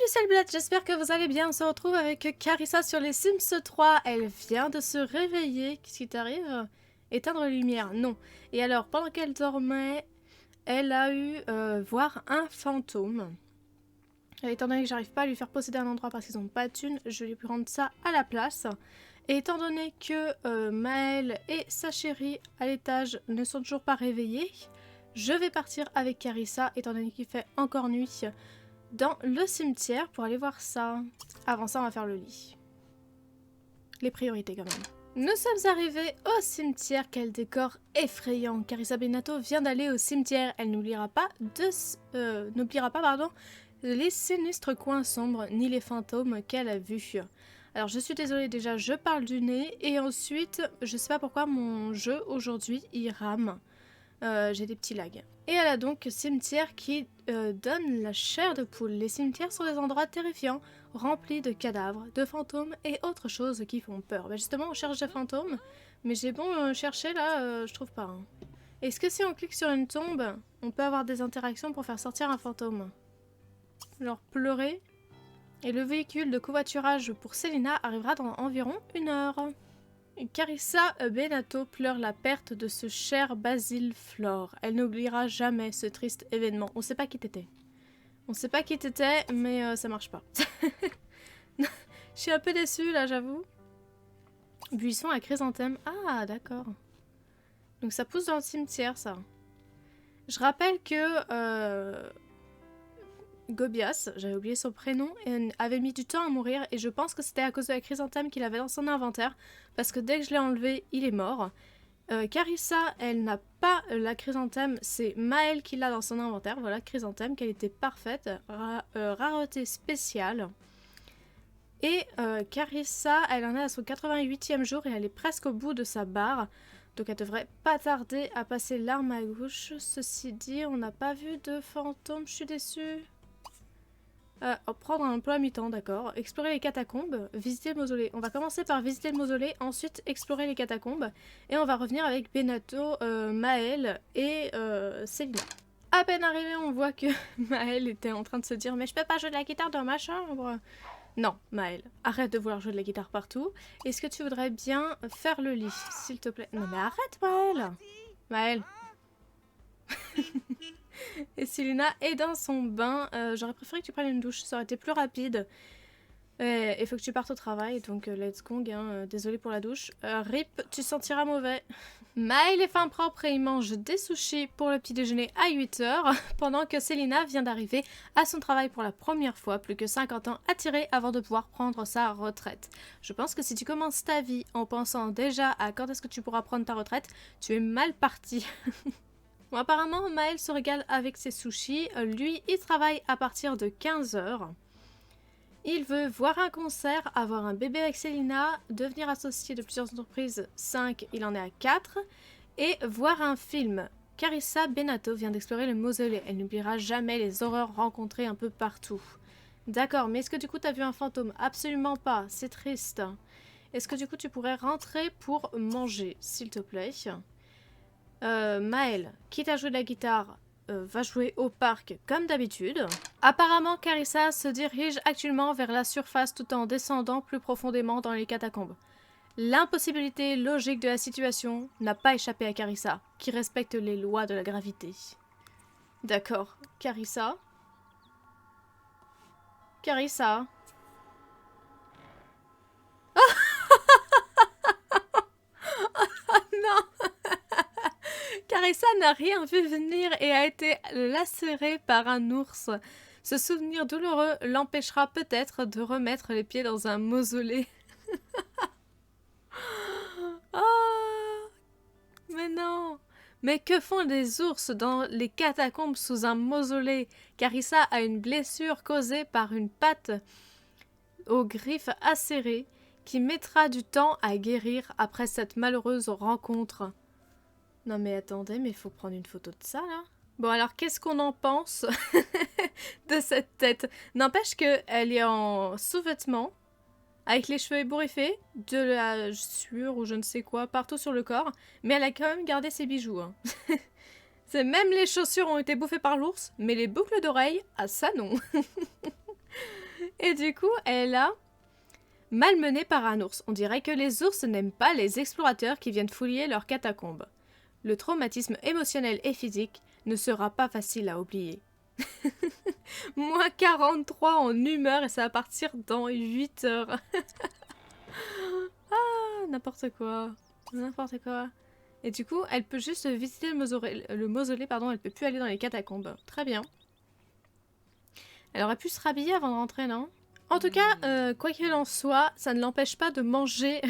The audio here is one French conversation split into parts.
Salut Blad, j'espère que vous allez bien. On se retrouve avec Carissa sur les Sims 3. Elle vient de se réveiller. Qu'est-ce qui t'arrive? Éteindre les lumières? Non. Et alors, pendant qu'elle dormait, elle a eu voir un fantôme. Étant donné que j'arrive pas à lui faire posséder un endroit parce qu'ils n'ont pas de thunes, je vais lui prendre ça à la place. Et étant donné que Maëlle et sa chérie à l'étage ne sont toujours pas réveillés, je vais partir avec Carissa, étant donné qu'il fait encore nuit, dans le cimetière pour aller voir ça. Avant ça, on va faire le lit. Les priorités quand même. Nous sommes arrivés au cimetière. Quel décor effrayant. Carissa Benato vient d'aller au cimetière. Elle n'oubliera pas les sinistres coins sombres ni les fantômes qu'elle a vus. Alors je suis désolée, déjà je parle du nez et ensuite je sais pas pourquoi mon jeu aujourd'hui il rame. J'ai des petits lags. Et elle a donc cimetière qui donne la chair de poule. Les cimetières sont des endroits terrifiants, remplis de cadavres, de fantômes et autres choses qui font peur. Bah justement, on cherche des fantômes, mais j'ai beau chercher là, je trouve pas. Hein. Est-ce que si on clique sur une tombe, on peut avoir des interactions pour faire sortir un fantôme? Alors pleurer. Et le véhicule de covoiturage pour Selina arrivera dans environ 1 heure. Carissa Benato pleure la perte de ce cher Basile Flore. Elle n'oubliera jamais ce triste événement. On sait pas qui t'étais. On sait pas qui t'étais, mais ça marche pas. Je suis un peu déçue là, j'avoue. Buisson à chrysanthème. Ah, d'accord. Donc ça pousse dans le cimetière, ça. Je rappelle que Gobias, j'avais oublié son prénom, avait mis du temps à mourir et je pense que c'était à cause de la chrysanthème qu'il avait dans son inventaire parce que dès que je l'ai enlevé, il est mort. Carissa, elle n'a pas la chrysanthème, c'est Maëlle qui l'a dans son inventaire. Voilà, chrysanthème, qualité parfaite, rareté spéciale. Et Carissa, elle en est à son 88e jour et elle est presque au bout de sa barre. Donc elle devrait pas tarder à passer l'arme à gauche. Ceci dit, on n'a pas vu de fantôme, je suis déçue. Prendre un emploi à mi-temps, d'accord. Explorer les catacombes, visiter le mausolée. On va commencer par visiter le mausolée, ensuite explorer les catacombes. Et on va revenir avec Benato, Maëlle et Selina. À peine arrivé, on voit que Maëlle était en train de se dire « Mais je peux pas jouer de la guitare dans ma chambre !» Non, Maëlle, arrête de vouloir jouer de la guitare partout. Est-ce que tu voudrais bien faire le lit, s'il te plaît? Non mais arrête, Maëlle. Maëlle. Et Selina est dans son bain. J'aurais préféré que tu prennes une douche, ça aurait été plus rapide. Il faut que tu partes au travail, donc let's go, hein. Désolée pour la douche. Rip, tu sentiras mauvais. Maëlle est fin propre et il mange des sushis pour le petit déjeuner à 8 h, pendant que Selina vient d'arriver à son travail pour la première fois, plus que 50 ans à tirer avant de pouvoir prendre sa retraite. Je pense que si tu commences ta vie en pensant déjà à quand est-ce que tu pourras prendre ta retraite, tu es mal parti. Bon, apparemment, Maëlle se régale avec ses sushis. Lui, il travaille à partir de 15 h. Il veut voir un concert, avoir un bébé avec Selina, devenir associé de plusieurs entreprises, 5, il en est à 4, et voir un film. Carissa Benato vient d'explorer le mausolée. Elle n'oubliera jamais les horreurs rencontrées un peu partout. D'accord, mais est-ce que du coup t'as vu un fantôme? Absolument pas, c'est triste. Est-ce que du coup tu pourrais rentrer pour manger, s'il te plaît? Maëlle, quitte à jouer de la guitare, va jouer au parc comme d'habitude. Apparemment, Carissa se dirige actuellement vers la surface tout en descendant plus profondément dans les catacombes. L'impossibilité logique de la situation n'a pas échappé à Carissa, qui respecte les lois de la gravité. D'accord, Carissa. Carissa. Non. Carissa n'a rien vu venir et a été lacérée par un ours. Ce souvenir douloureux l'empêchera peut-être de remettre les pieds dans un mausolée. Oh, mais non! Mais que font les ours dans les catacombes sous un mausolée? Carissa a une blessure causée par une patte aux griffes acérées qui mettra du temps à guérir après cette malheureuse rencontre. Non mais attendez, mais il faut prendre une photo de ça là. Bon alors qu'est-ce qu'on en pense de cette tête? N'empêche qu'elle est en sous-vêtements, avec les cheveux ébouriffés, de la sueur ou je ne sais quoi partout sur le corps, mais elle a quand même gardé ses bijoux. Hein. Même les chaussures ont été bouffées par l'ours, mais les boucles d'oreilles, ah ça non. Et du coup, elle a malmenée par un ours. On dirait que les ours n'aiment pas les explorateurs qui viennent fouiller leurs catacombes. Le traumatisme émotionnel et physique ne sera pas facile à oublier. Moins 43 en humeur et ça va partir dans 8 heures. Ah, n'importe quoi. N'importe quoi. Et du coup, elle peut juste visiter le mausolée, pardon, elle peut plus aller dans les catacombes. Très bien. Elle aurait pu se rhabiller avant de rentrer, non? En tout cas, quoi qu'il en soit, ça ne l'empêche pas de manger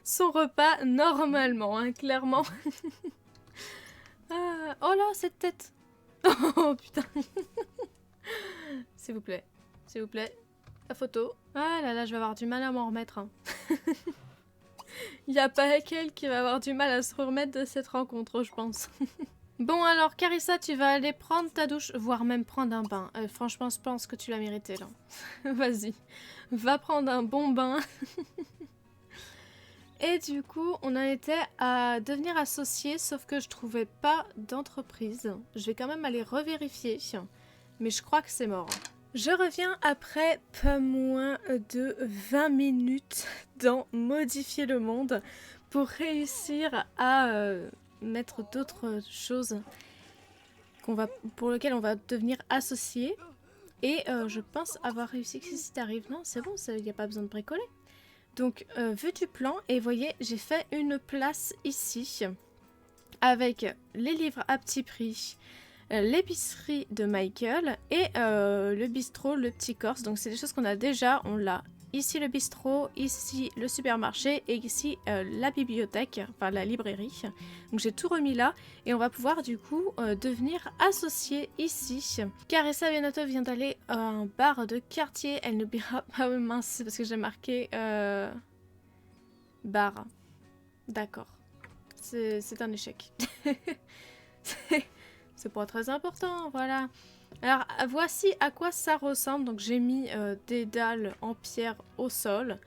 son repas normalement, hein, clairement. Ah, oh là, cette tête. Oh putain. S'il vous plaît. S'il vous plaît. La photo. Ah là là, je vais avoir du mal à m'en remettre. Hein. Il n'y a pas qu'elle qui va avoir du mal à se remettre de cette rencontre, je pense. Bon alors, Carissa, tu vas aller prendre ta douche, voire même prendre un bain. Franchement, je pense que tu l'as mérité, là. Vas-y, va prendre un bon bain. Et du coup, on en était à devenir associés, sauf que je trouvais pas d'entreprise. Je vais quand même aller revérifier, mais je crois que c'est mort. Je reviens après pas moins de 20 minutes dans Modifier le monde pour réussir à mettre d'autres choses pour lesquelles on va devenir associés. Et je pense avoir réussi. Qu'est-ce qui t'arrive? Non, c'est bon, il n'y a pas besoin de bricoler. Donc, vue du plan, et voyez, j'ai fait une place ici avec les livres à petit prix, l'épicerie de Michael et le bistrot, le petit Corse. Donc, c'est des choses qu'on a déjà. On l'a ici le bistrot, ici le supermarché et ici la bibliothèque, enfin la librairie. Donc, j'ai tout remis là et on va pouvoir du coup devenir associés ici. Carissa Benato vient d'aller à un bar de quartier. Elle n'oubliera pas, mince, parce que j'ai marqué bar. D'accord. C'est un échec. C'est pas très important, voilà. Alors, voici à quoi ça ressemble. Donc, j'ai mis des dalles en pierre au sol.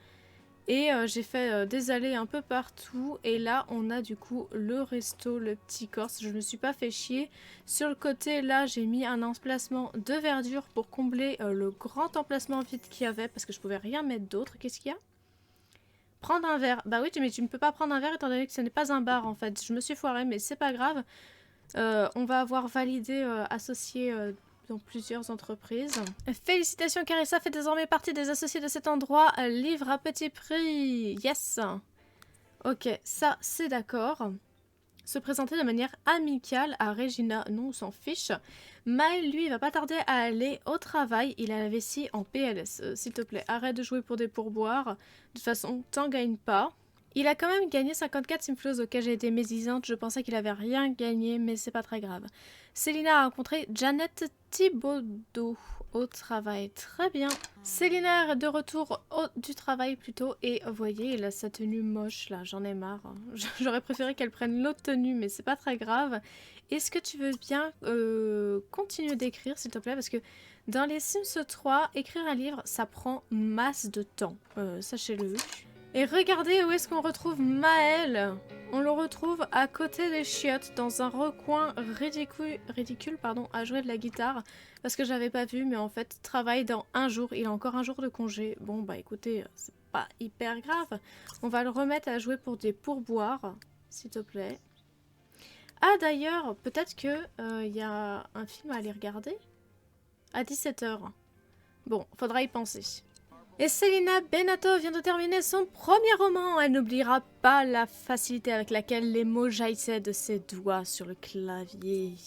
Et j'ai fait des allées un peu partout. Et là, on a du coup le resto, le petit Corse. Je me suis pas fait chier. Sur le côté, là, j'ai mis un emplacement de verdure pour combler le grand emplacement vide qu'il y avait. Parce que je pouvais rien mettre d'autre. Qu'est-ce qu'il y a? Prendre un verre. Bah oui, mais tu ne peux pas prendre un verre étant donné que ce n'est pas un bar en fait. Je me suis foirée, mais c'est pas grave. On va avoir validé associé dans plusieurs entreprises. Félicitations, Carissa fait désormais partie des associés de cet endroit. Livre à petit prix. Yes. Ok, ça c'est d'accord. Se présenter de manière amicale à Regina, non, on s'en fiche. Maël, lui, il va pas tarder à aller au travail. Il a la vessie en PLS. S'il te plaît, arrête de jouer pour des pourboires. De toute façon, t'en gagnes pas. Il a quand même gagné 54 Simflows auquel j'ai été médisante. Je pensais qu'il avait rien gagné, mais c'est pas très grave. Célina a rencontré Janet Thibaudot au travail. Très bien. Célina est de retour du travail plutôt. Et vous voyez, il a sa tenue moche là. J'en ai marre. J'aurais préféré qu'elle prenne l'autre tenue, mais c'est pas très grave. Est-ce que tu veux bien continuer d'écrire, s'il te plaît? Parce que dans les Sims 3, écrire un livre, ça prend masse de temps. Sachez-le. Et regardez où est-ce qu'on retrouve Maël. On le retrouve à côté des chiottes, dans un recoin ridicule à jouer de la guitare. Parce que j'avais pas vu, mais en fait, travaille dans un jour. Il a encore un jour de congé. Bon, bah écoutez, c'est pas hyper grave. On va le remettre à jouer pour des pourboires, s'il te plaît. Ah d'ailleurs, peut-être que y a un film à aller regarder à 17 h. Bon, faudra y penser. Et Célina Benato vient de terminer son premier roman. Elle n'oubliera pas la facilité avec laquelle les mots jaillissaient de ses doigts sur le clavier.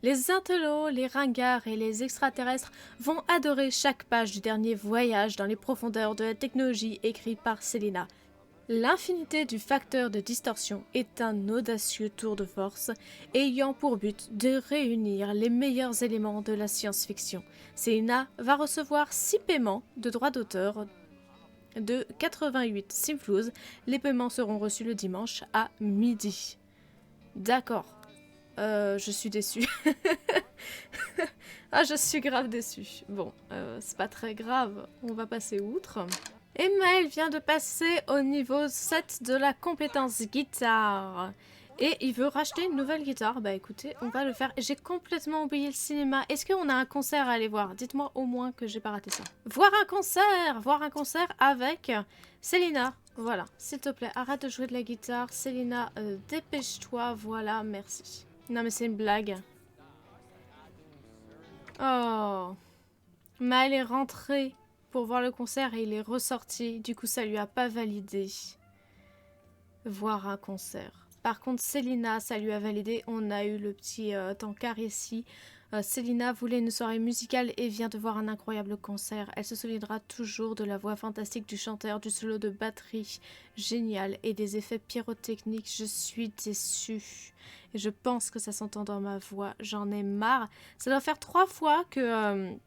Les intellos, les ringards et les extraterrestres vont adorer chaque page du dernier voyage dans les profondeurs de la technologie écrit par Célina. L'infinité du facteur de distorsion est un audacieux tour de force ayant pour but de réunir les meilleurs éléments de la science-fiction. Célina va recevoir 6 paiements de droits d'auteur de 88 Simflows. Les paiements seront reçus le dimanche à midi. D'accord. Je suis déçue. Ah, je suis grave déçue. Bon, c'est pas très grave. On va passer outre. Et Maël vient de passer au niveau 7 de la compétence guitare. Et il veut racheter une nouvelle guitare. Bah écoutez, on va le faire. J'ai complètement oublié le cinéma. Est-ce qu'on a un concert à aller voir? Dites-moi au moins que j'ai pas raté ça. Voir un concert! Voir un concert avec Célina. Voilà, s'il te plaît, arrête de jouer de la guitare. Célina, dépêche-toi. Voilà, merci. Non mais c'est une blague. Oh. Maël est rentré pour voir le concert et il est ressorti. Du coup, ça lui a pas validé. Voir un concert. Par contre, Célina, ça lui a validé. On a eu le petit encart ici. Célina voulait une soirée musicale et vient de voir un incroyable concert. Elle se souviendra toujours de la voix fantastique du chanteur, du solo de batterie génial et des effets pyrotechniques. Je suis déçue. Et je pense que ça s'entend dans ma voix. J'en ai marre. Ça doit faire 3 fois que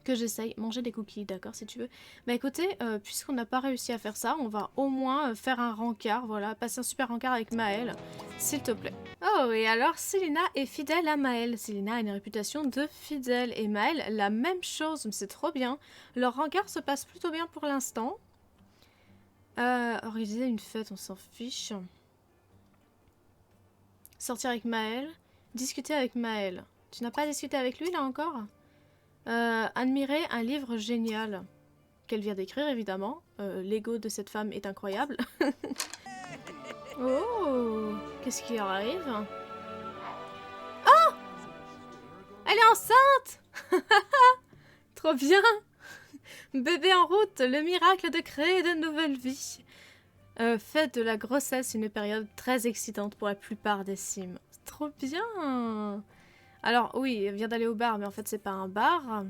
j'essaye. Manger des cookies, d'accord, si tu veux. Bah écoutez, puisqu'on n'a pas réussi à faire ça, on va au moins faire un rencard, voilà, passer un super rencard avec Maël, s'il te plaît. Oh, et alors Célina est fidèle à Maël. Célina a une réputation de fidèle, et Maël, la même chose, c'est trop bien. Leur rencard se passe plutôt bien pour l'instant. Organiser une fête, on s'en fiche. Sortir avec Maël. Discuter avec Maël. Tu n'as pas discuté avec lui, là, encore ? Admirer un livre génial qu'elle vient d'écrire, évidemment. L'ego de cette femme est incroyable. Oh, qu'est-ce qui leur arrive? Oh, elle est enceinte. Trop bien. Bébé en route, le miracle de créer de nouvelles vies. Faites de la grossesse une période très excitante pour la plupart des Sims. Trop bien. Alors oui, elle vient d'aller au bar, mais en fait c'est pas un bar.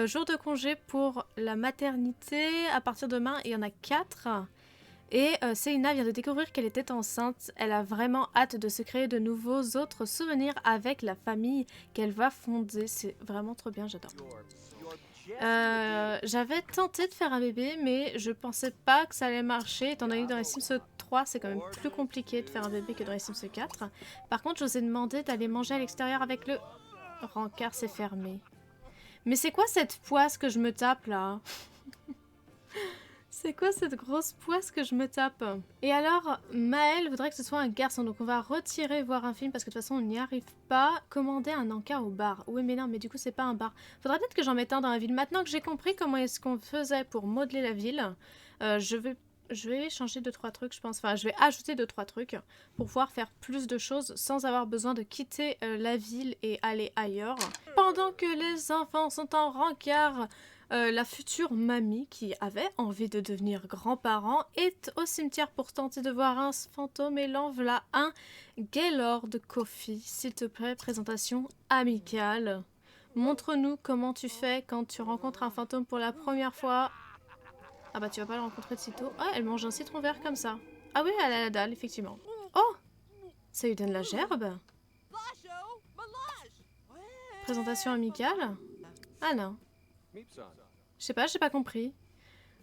Jour de congé pour la maternité. À partir de demain, il y en a 4. Et Célina vient de découvrir qu'elle était enceinte. Elle a vraiment hâte de se créer de nouveaux autres souvenirs avec la famille qu'elle va fonder. C'est vraiment trop bien, j'adore. J'avais tenté de faire un bébé, mais je pensais pas que ça allait marcher, étant donné que dans les Sims 3, c'est quand même plus compliqué de faire un bébé que dans les Sims 4. Par contre, je vous ai demandé d'aller manger à l'extérieur avec le rencard, c'est fermé. Mais c'est quoi cette poisse que je me tape, là? C'est quoi cette grosse poisse que je me tape? Et alors, Maël voudrait que ce soit un garçon, donc on va retirer voir un film parce que de toute façon on n'y arrive pas. Commander un encart au bar. Oui mais non, mais du coup c'est pas un bar. Faudrait peut-être que j'en mette un dans la ville. Maintenant que j'ai compris comment est-ce qu'on faisait pour modeler la ville, je vais changer 2-3 trucs je pense. Enfin je vais ajouter 2-3 trucs pour pouvoir faire plus de choses sans avoir besoin de quitter la ville et aller ailleurs. Pendant que les enfants sont en rencard, la future mamie qui avait envie de devenir grand-parent est au cimetière pour tenter de voir un fantôme et l'envela un Gaylord Coffee. S'il te plaît, présentation amicale. Montre-nous comment tu fais quand tu rencontres un fantôme pour la première fois. Ah bah tu vas pas le rencontrer de sitôt. Ah, elle mange un citron vert comme ça. Ah oui, elle a la dalle, effectivement. Oh, ça lui donne la gerbe. Présentation amicale. Ah non. Je sais pas, j'ai pas compris.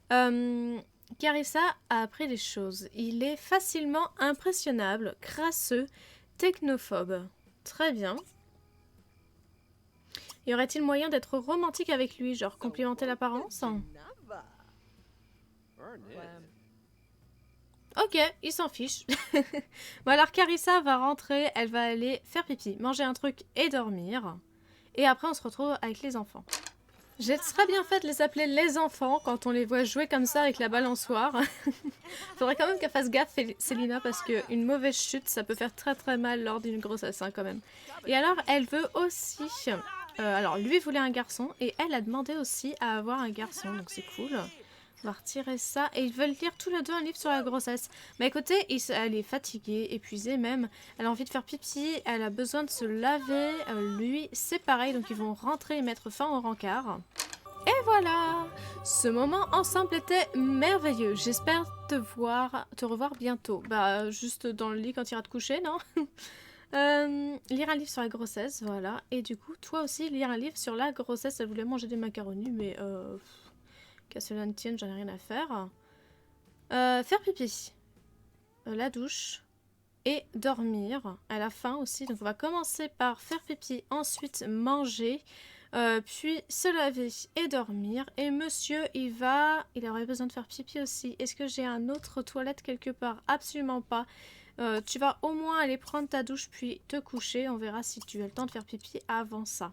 Carissa a appris des choses. Il est facilement impressionnable, crasseux, technophobe. Très bien. Y aurait-il moyen d'être romantique avec lui, genre complimenter l'apparence? Ok, il s'en fiche. Bon alors Carissa va rentrer, elle va aller faire pipi, manger un truc et dormir. Et après on se retrouve avec les enfants. J'ai très bien fait de les appeler les enfants quand on les voit jouer comme ça avec la balançoire. Faudrait quand même qu'elle fasse gaffe, Célina, parce qu'une mauvaise chute, ça peut faire très très mal lors d'une grossesse, hein, quand même. Et alors, elle veut aussi... alors, lui voulait un garçon, et elle a demandé aussi à avoir un garçon, donc c'est cool. On va retirer ça, et ils veulent lire tous les deux un livre sur la grossesse. Mais écoutez, elle est fatiguée, épuisée même. Elle a envie de faire pipi, elle a besoin de se laver. Lui, c'est pareil, donc ils vont rentrer et mettre fin au rencard. Et voilà! Ce moment ensemble était merveilleux. J'espère te revoir bientôt. Bah, juste dans le lit quand tu iras te coucher, non? Lire un livre sur la grossesse, voilà. Et du coup, toi aussi, lire un livre sur la grossesse. Elle voulait manger des macaronis, mais... qu'à cela ne tienne, j'en ai rien à faire. Faire pipi. La douche. Et dormir. Elle a faim aussi, donc on va commencer par faire pipi, ensuite manger, puis se laver et dormir. Et monsieur, il aurait besoin de faire pipi aussi. Est-ce que j'ai un autre toilette quelque part? Absolument pas. Tu vas au moins aller prendre ta douche puis te coucher. On verra si tu as le temps de faire pipi avant ça.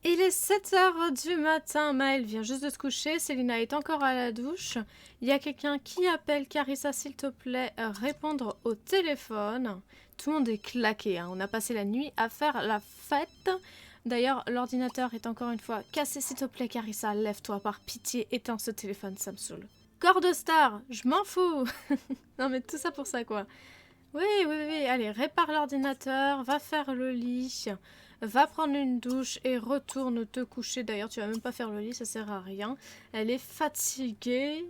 Il est 7 h du matin, Maëlle vient juste de se coucher, Célina est encore à la douche. Il y a quelqu'un qui appelle Carissa, s'il te plaît, répondre au téléphone. Tout le monde est claqué, hein. On a passé la nuit à faire la fête. D'ailleurs, l'ordinateur est encore une fois cassé, s'il te plaît, Carissa, lève-toi par pitié, éteins ce téléphone, ça me saoule. Corps de star, je m'en fous. Non mais tout ça pour ça quoi. Oui, allez, répare l'ordinateur, va faire le lit. Va prendre une douche et retourne te coucher. D'ailleurs, tu vas même pas faire le lit, ça sert à rien. Elle est fatiguée.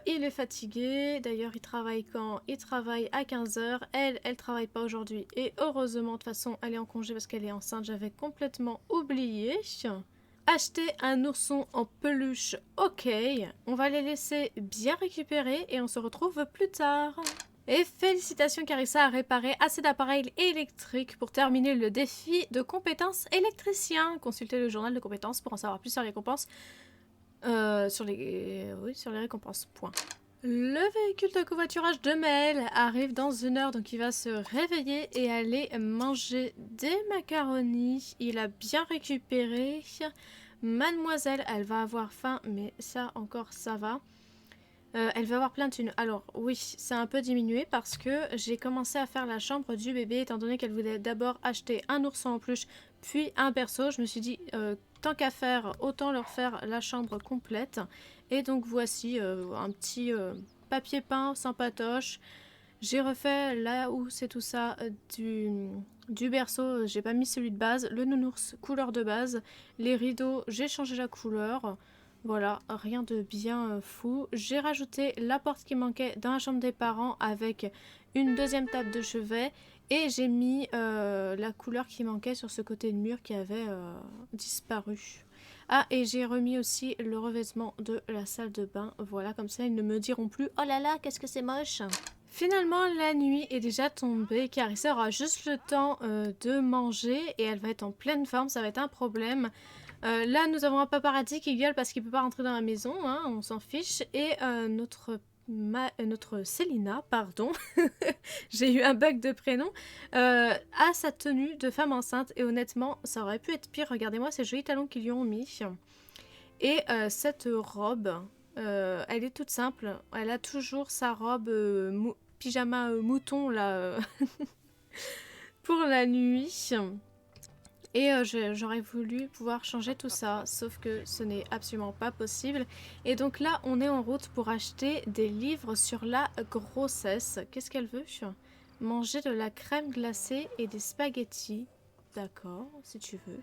Il est fatigué. D'ailleurs, il travaille quand? Il travaille à 15 h. Elle travaille pas aujourd'hui. Et heureusement, de toute façon, elle est en congé parce qu'elle est enceinte. J'avais complètement oublié. Acheter un ourson en peluche, ok. On va les laisser bien récupérer et on se retrouve plus tard. Et félicitations Carissa a réparé assez d'appareils électriques pour terminer le défi de compétences électricien. Consultez le journal de compétences pour en savoir plus sur les récompenses. Sur les récompenses, point. Le véhicule de covoiturage de Maëlle arrive dans 1 heure, donc il va se réveiller et aller manger des macaronis. Il a bien récupéré. Mademoiselle, elle va avoir faim, mais ça encore, ça va. Elle va avoir plein de thunes. Alors oui, c'est un peu diminué parce que j'ai commencé à faire la chambre du bébé étant donné qu'elle voulait d'abord acheter un ourson en peluche puis un berceau. Je me suis dit tant qu'à faire, autant leur faire la chambre complète. Et donc voici un petit papier peint sans patoche. J'ai refait là où c'est tout ça du berceau. J'ai pas mis celui de base. Le nounours, couleur de base. Les rideaux, j'ai changé la couleur. Voilà, rien de bien fou. J'ai rajouté la porte qui manquait dans la chambre des parents avec une deuxième table de chevet. Et j'ai mis la couleur qui manquait sur ce côté de mur qui avait disparu. Ah, et j'ai remis aussi le revêtement de la salle de bain. Voilà, comme ça, ils ne me diront plus « Oh là là, qu'est-ce que c'est moche !» Finalement, la nuit est déjà tombée. Carissa aura juste le temps de manger et elle va être en pleine forme. Ça va être un problème. Là, nous avons un paparazzi qui gueule parce qu'il ne peut pas rentrer dans la maison, hein, on s'en fiche. Et notre Célina, pardon, j'ai eu un bug de prénom, a sa tenue de femme enceinte. Et honnêtement, ça aurait pu être pire. Regardez-moi ces jolis talons qu'ils lui ont mis. Et cette robe, elle est toute simple. Elle a toujours sa robe pyjama mouton, là, pour la nuit. Et j'aurais voulu pouvoir changer tout ça, sauf que ce n'est absolument pas possible. Et donc là, on est en route pour acheter des livres sur la grossesse. Qu'est-ce qu'elle veut? Manger de la crème glacée et des spaghettis. D'accord, si tu veux.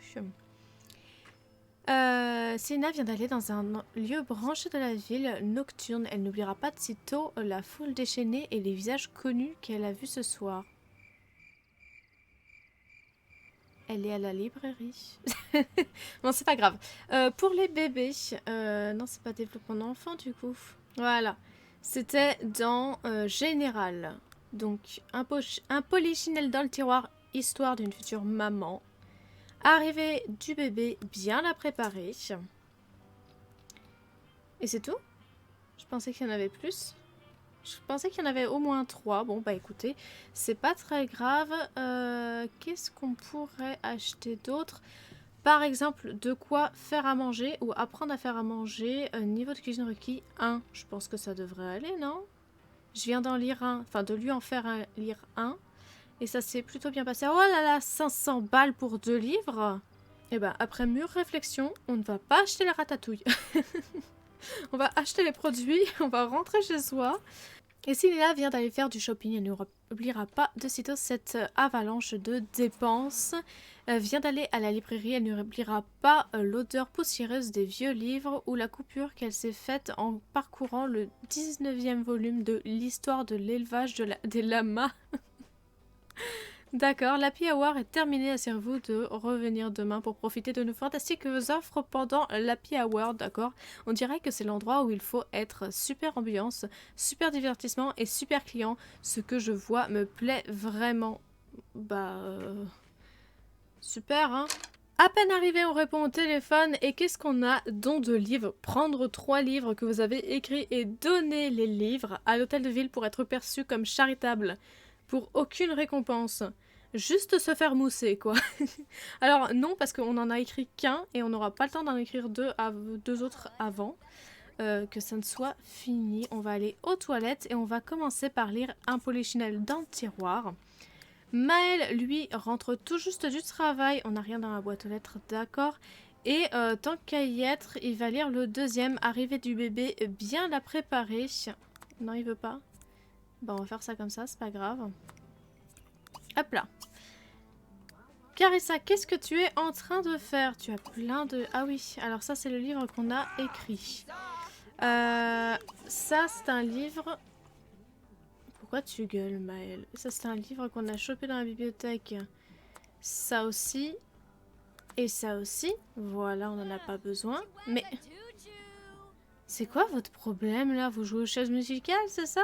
Sina vient d'aller dans un lieu branché de la ville, nocturne. Elle n'oubliera pas de sitôt la foule déchaînée et les visages connus qu'elle a vus ce soir. Elle est à la librairie. Bon, c'est pas grave. Pour les bébés, non, c'est pas développement d'enfant du coup. Voilà. C'était dans Général. Donc, un polichinelle dans le tiroir, histoire d'une future maman. Arrivée du bébé, bien la préparer. Et c'est tout? Je pensais qu'il y en avait plus. Je pensais qu'il y en avait au moins 3. Bon, bah écoutez, c'est pas très grave. Qu'est-ce qu'on pourrait acheter d'autre? Par exemple, de quoi faire à manger ou apprendre à faire à manger. Niveau de cuisine requis 1. Je pense que ça devrait aller, non? Je viens d'en lire un. Enfin, de lui en faire lire un. Et ça s'est plutôt bien passé. Oh là là, 500 balles pour 2 livres. Et ben, après mûre réflexion, on ne va pas acheter la ratatouille. On va acheter les produits, on va rentrer chez soi. Et si Léla vient d'aller faire du shopping, elle n'oubliera pas de sitôt cette avalanche de dépenses. Vient d'aller à la librairie, elle n'oubliera pas l'odeur poussiéreuse des vieux livres ou la coupure qu'elle s'est faite en parcourant le 19e volume de l'histoire de l'élevage des lamas. D'accord, l'Happy Hour est terminé. À vous de revenir demain pour profiter de nos fantastiques offres pendant l'Happy Hour, d'accord? On dirait que c'est l'endroit où il faut être. Super ambiance, super divertissement et super client. Ce que je vois me plaît vraiment. Bah... super, hein? À peine arrivé, on répond au téléphone et qu'est-ce qu'on a? Don de livres. Prendre 3 livres que vous avez écrits et donner les livres à l'hôtel de ville pour être perçu comme charitable. Pour aucune récompense. Juste se faire mousser, quoi. Alors non, parce qu'on n'en a écrit qu'un et on n'aura pas le temps d'en écrire deux autres avant. Que ça ne soit fini. On va aller aux toilettes et on va commencer par lire un polichinelle dans le tiroir. Maël, lui, rentre tout juste du travail. On n'a rien dans la boîte aux lettres, d'accord. Et tant qu'à y être, il va lire le deuxième, arrivée du bébé, bien la préparer. Non, il veut pas. Bon, on va faire ça comme ça, c'est pas grave. Hop là. Carissa, qu'est-ce que tu es en train de faire? Tu as plein de... Ah oui, alors ça, c'est le livre qu'on a écrit. Ça, c'est un livre... Pourquoi tu gueules, Maël? Ça, c'est un livre qu'on a chopé dans la bibliothèque. Ça aussi. Et ça aussi. Voilà, on n'en a pas besoin. Mais... C'est quoi votre problème, là? Vous jouez aux chaises musicales, c'est ça?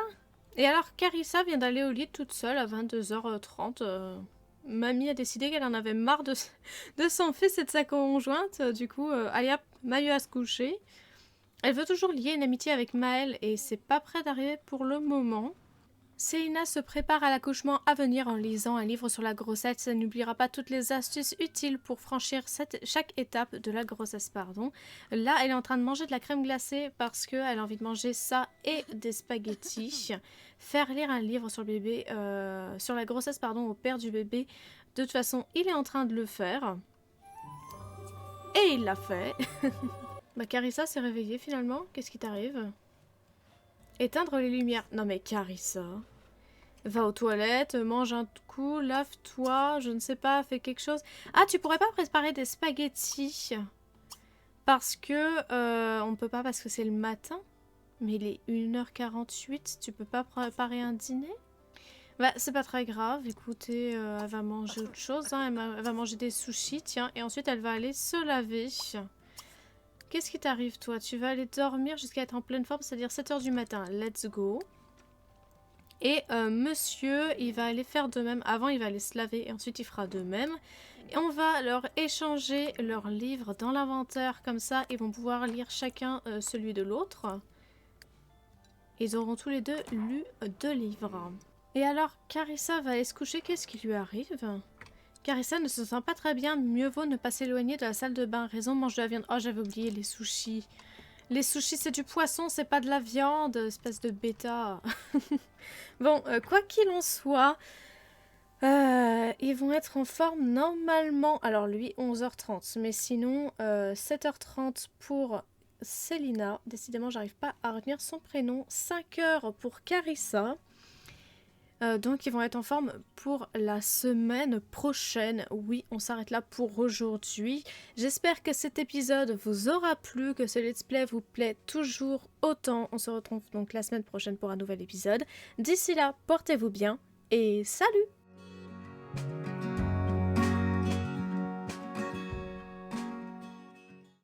Et alors, Carissa vient d'aller au lit toute seule à 22h30. Mamie a décidé qu'elle en avait marre de son fils et de sa conjointe. Du coup, allez hop, Mayu à se coucher. Elle veut toujours lier une amitié avec Maël et c'est pas prêt d'arriver pour le moment. Célina se prépare à l'accouchement à venir en lisant un livre sur la grossesse. Elle n'oubliera pas toutes les astuces utiles pour franchir chaque étape de la grossesse. Là, elle est en train de manger de la crème glacée parce qu'elle a envie de manger ça et des spaghettis. Faire lire un livre sur le bébé, sur la grossesse au père du bébé. De toute façon, il est en train de le faire. Et il l'a fait. Bah, Carissa s'est réveillée finalement. Qu'est-ce qui t'arrive? Éteindre les lumières. Non mais Carissa, va aux toilettes, mange un coup, lave-toi, je ne sais pas, fais quelque chose. Ah, tu pourrais pas préparer des spaghettis? Parce que on peut pas parce que c'est le matin. Mais il est 1h48, tu peux pas préparer un dîner? Bah, c'est pas très grave, écoutez, elle va manger autre chose, hein. Elle va manger des sushis, tiens, et ensuite elle va aller se laver. Qu'est-ce qui t'arrive, toi? Tu vas aller dormir jusqu'à être en pleine forme, c'est-à-dire 7h du matin. Let's go. Et monsieur, il va aller faire de même. Avant, il va aller se laver et ensuite, il fera de même. Et on va leur échanger leurs livres dans l'inventaire. Comme ça, ils vont pouvoir lire chacun celui de l'autre. Ils auront tous les deux lu 2 livres. Et alors, Carissa va aller se coucher. Qu'est-ce qui lui arrive? Carissa ne se sent pas très bien, mieux vaut ne pas s'éloigner de la salle de bain. Raison, mange de la viande. Oh, j'avais oublié les sushis. Les sushis, c'est du poisson, c'est pas de la viande, espèce de bêta. Bon, quoi qu'il en soit, ils vont être en forme normalement. Alors lui, 11h30, mais sinon, 7h30 pour Célina. Décidément, j'arrive pas à retenir son prénom. 5h pour Carissa. Donc ils vont être en forme pour la semaine prochaine. Oui, on s'arrête là pour aujourd'hui. J'espère que cet épisode vous aura plu, que ce let's play vous plaît toujours autant. On se retrouve donc la semaine prochaine pour un nouvel épisode. D'ici là, portez-vous bien et salut!